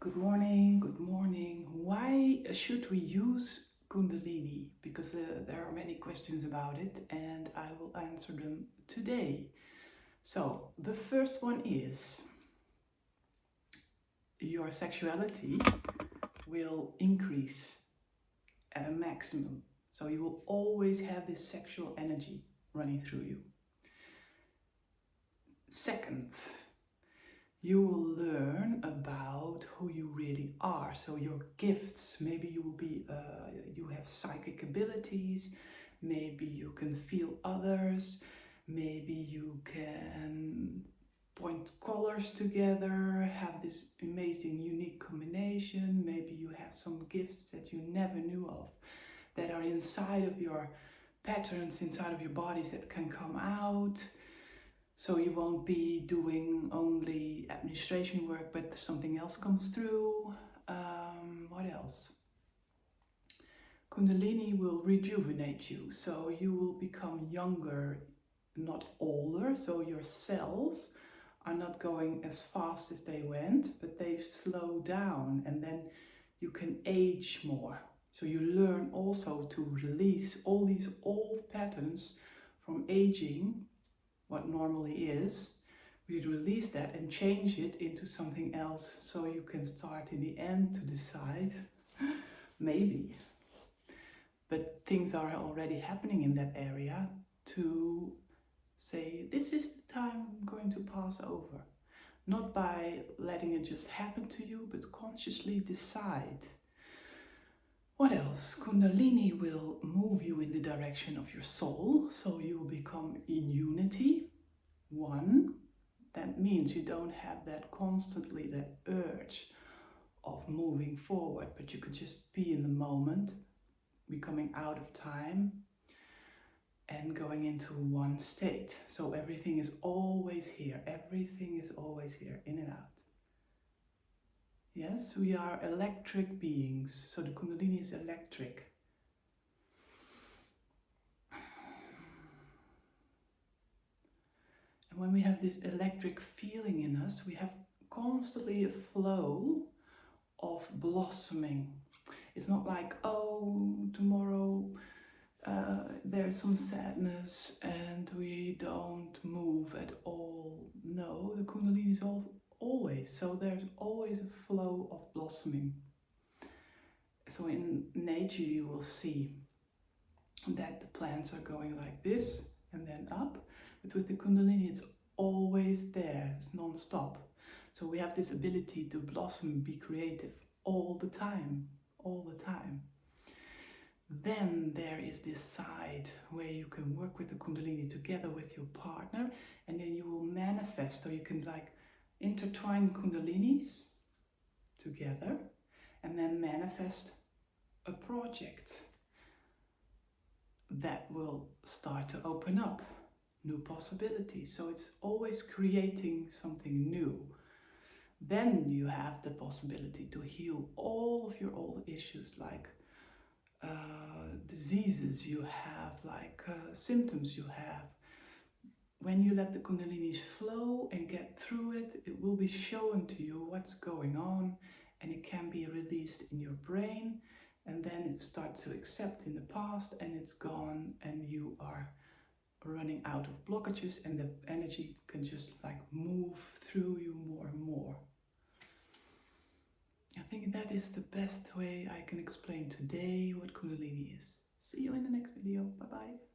Good morning, good morning. Why should we use kundalini? Because there are many questions about it and I will answer them today. So, the first one is your sexuality will increase at a maximum. So, you will always have this sexual energy running through you. Second, you will learn about who you really are. So your gifts, maybe you will be, you have psychic abilities, maybe you can feel others, maybe you can point colors together, have this amazing unique combination, maybe you have some gifts that you never knew of, that are inside of your patterns, inside of your bodies that can come out. So you won't be doing only administration work, but something else comes through. What else? Kundalini will rejuvenate you, so you will become younger, not older. So your cells are not going as fast as they went, but they slow down, and then you can age more. So you learn also to release all these old patterns from aging, what normally is. We release that and change it into something else, so you can start in the end to decide, maybe. But things are already happening in that area to say, this is the time I'm going to pass over. Not by letting it just happen to you, but consciously decide. What else? Kundalini will move you in the direction of your soul, so you will become in unity, one. That means you don't have that constantly, that urge of moving forward, but you could just be in the moment, becoming out of time and going into one state. So everything is always here. Everything is always here, in and out. Yes, we are electric beings. So the Kundalini is electric. And when we have this electric feeling in us, we have constantly a flow of blossoming. It's not like, oh, tomorrow there's some sadness and we don't move at all. No, the Kundalini is always. So there's always a flow of blossoming. So in nature you will see that the plants are going like this and then up. But with the Kundalini it's always there, it's non-stop. So we have this ability to blossom, be creative all the time, all the time. Then there is this side where you can work with the Kundalini together with your partner, and then you will manifest, so you can like intertwine Kundalinis together and then manifest a project that will start to open up new possibilities. So it's always creating something new. Then you have the possibility to heal all of your old issues, like diseases you have, like symptoms you have. When you let the Kundalinis flow and get through it, it will be shown to you what's going on, and it can be released in your brain, and then it starts to accept in the past and it's gone, and you are running out of blockages, and the energy can just like move through you more and more. I think that is the best way I can explain today what Kundalini is. See you in the next video. Bye bye.